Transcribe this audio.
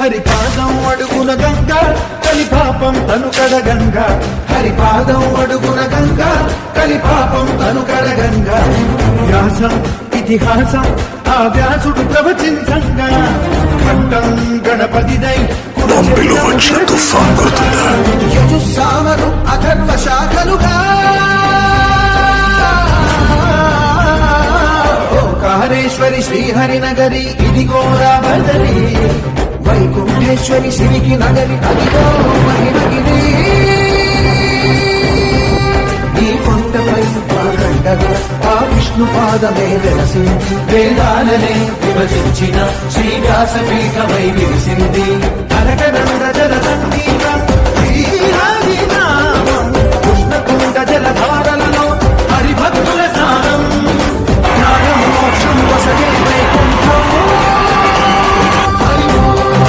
హరిపాదం అడుగున గంగ కలిపాపం తను కడగంగ హరిపాదం అడుగున గంగ కలిపాపం తను కడగంగ వ్యాసం ఇతిహాసం ఆ వ్యాసుడు ప్రవచించంగా కంఠం గణపతిదై యజుస్సామరు అథర్వ శాఖలుగా ఓంకారేశ్వరి శ్రీహరినగరి ఇదిగో రాబదరి వైకుంఠేశ్వరి శివికి నగరి అదిగో మహిమగిరి ఈ కొండపై పాదండగా ఆ విష్ణు పాదమే వెలసి వేదాలనే విభజించిన శ్రీ వ్యాసపీఠమై విరిసిన